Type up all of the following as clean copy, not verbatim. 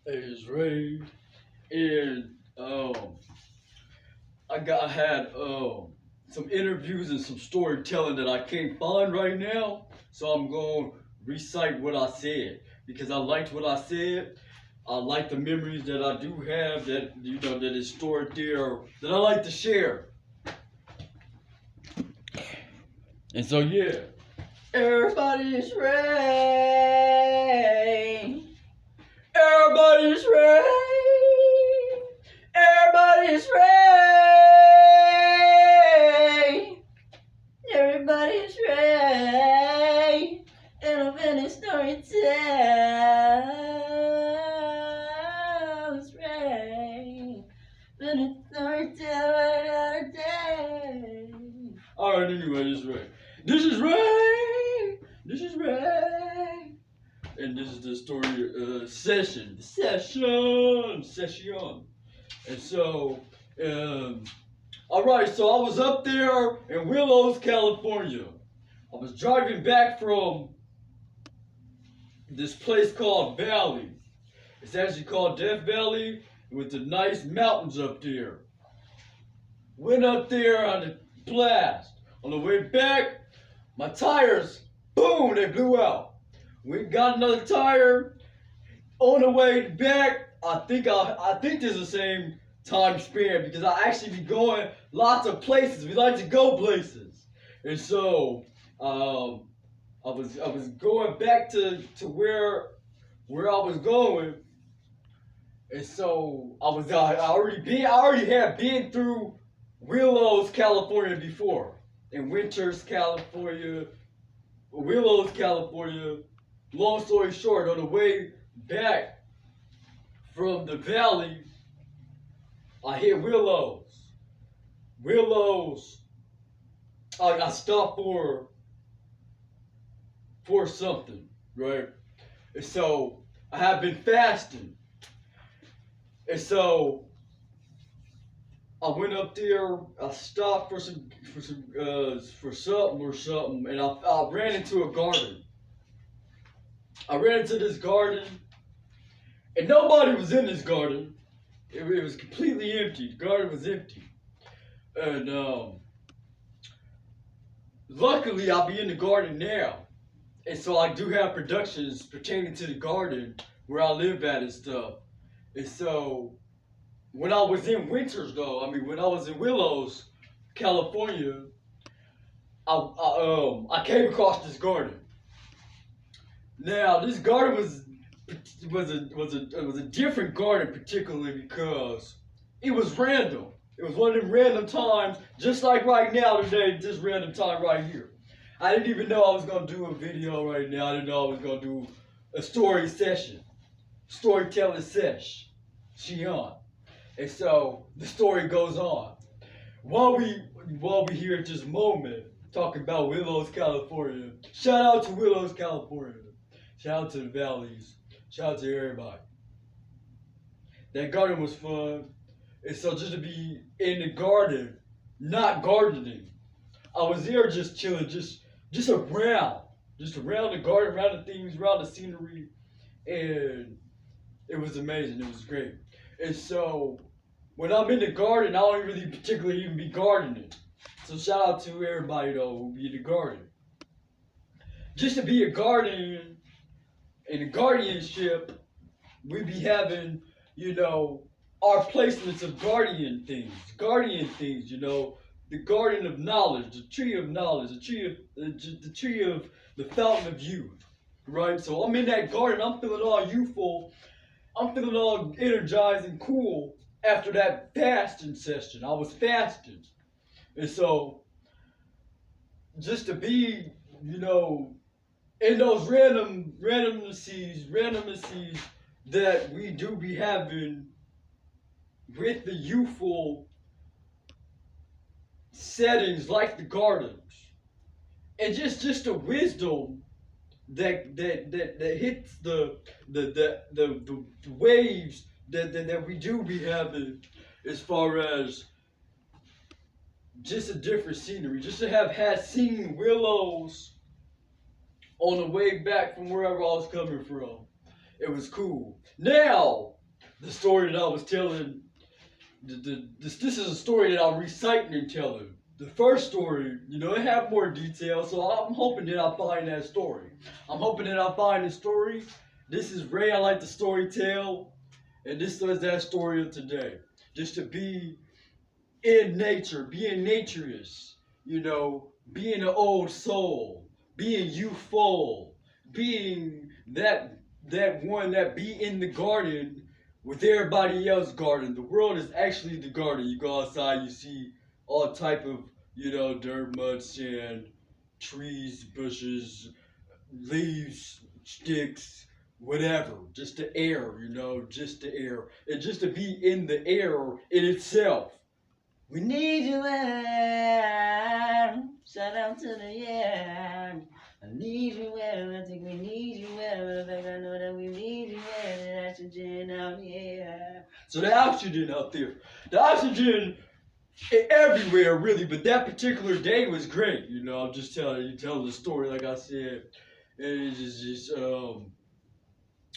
Is Ray, and I had some interviews and some storytelling that I can't find right now, so I'm going to recite what I said because I liked what I said. I like the memories that I do have that that is stored there that I like to share. And so yeah, everybody's Ray. Everybody's Ray. Everybody's Ray. Everybody's Ray. And I'm in a story tells Ray. Been a storyteller another day. Alright, anyway, this is Ray. This is Ray. This is Ray. And this is the story session. Session. And so, alright, so I was up there in Willows, California. I was driving back from this place called Valley. It's actually called Death Valley with the nice mountains up there. Went up there on the blast. On the way back, my tires, boom, they blew out. We got another tire. On the way back, I think this is the same time span because I actually be going lots of places. We like to go places, and so I was going back to where I was going, and so I already had been through Willows, California before, in Winters, California, Willows, California. Long story short, on the way back from the valley, I hit Willows. Willows, I stopped for something, right? And so I have been fasting, and so I went up there. I stopped for something or something, and I ran into a garden. I ran into this garden, and nobody was in this garden. It was completely empty. The garden was empty. And luckily, I'll be in the garden now. And so I do have productions pertaining to the garden where I live at and stuff. And so when I was in Winters, though, when I was in Willows, California, I came across this garden. Now, this garden was a different garden, particularly because it was random. It was one of them random times, just like right now today, just random time right here. I didn't even know I was gonna do a video right now. I didn't know I was gonna do a storytelling sesh. Shion. And so the story goes on. While we here at this moment talking about Willows, California. Shout out to Willows, California. Shout out to the valleys. Shout out to everybody. That garden was fun. And so just to be in the garden, not gardening. I was there just chilling, just around. Just around the garden, around the things, around the scenery. And it was amazing. It was great. And so when I'm in the garden, I don't really particularly even be gardening. So shout out to everybody though who be in the garden. Just to be a guardian in the guardianship, we be having, our placements of guardian things, the garden of knowledge, the tree of knowledge, the tree of the fountain of youth, right? So I'm in that garden, I'm feeling all youthful, I'm feeling all energized and cool after that fasting session. I was fasting, and so just to be, in those randomnesses that we do be having with the youthful settings like the gardens, and just the wisdom that hits the waves that we do be having as far as just a different scenery, just to have had seen Willows on the way back from wherever I was coming from. It was cool. Now, the story that I was telling, this is a story that I'm reciting and telling. The first story, it had more detail, so I'm hoping that I find that story. I'm hoping that I find the story. This is Ray, I like to story tell, and this was that story of today. Just to be in nature, being naturist, being an old soul, being youthful, being that one that be in the garden with everybody else garden. The world is actually the garden. You go outside, you see all type of, dirt, mud, sand, trees, bushes, leaves, sticks, whatever. Just the air, just the air. And just to be in the air in itself. We need you where, shout out to the air. I need you where, I think we need you where, in fact I know that we need you where, the oxygen out here. So the oxygen out there, the oxygen everywhere really, but that particular day was great. I'm just telling the story like I said, and it's just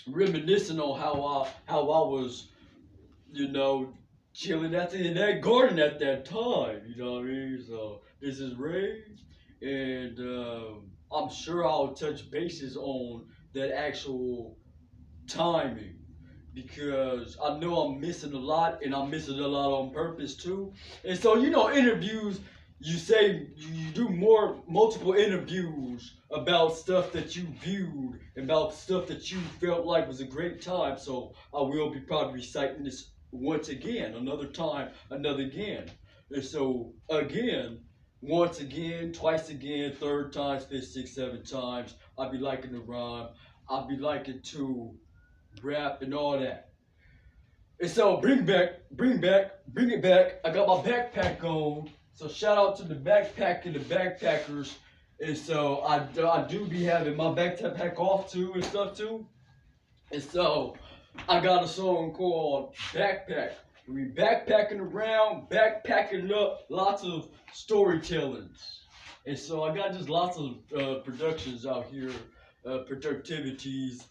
reminiscing on how I was, chilling in that garden at that time. You know what I mean? So this is Ray, and I'm sure I'll touch bases on that actual timing because I know I'm missing a lot, and I'm missing a lot on purpose too. And so interviews. You say you do multiple interviews about stuff that you viewed, about stuff that you felt like was a great time. So I will be probably reciting this once again, another time, another again. And so again, once again, twice again, third time, fifth, sixth, seven times. I'll be liking to rhyme. I'll be liking to rap and all that. And so bring it back. I got my backpack on. So shout out to the backpack and the backpackers. And so I do be having my backpack off too and stuff too. And so I got a song called Backpack. We backpacking around, backpacking up, lots of storytellings. And so I got just lots of productions out here, productivities,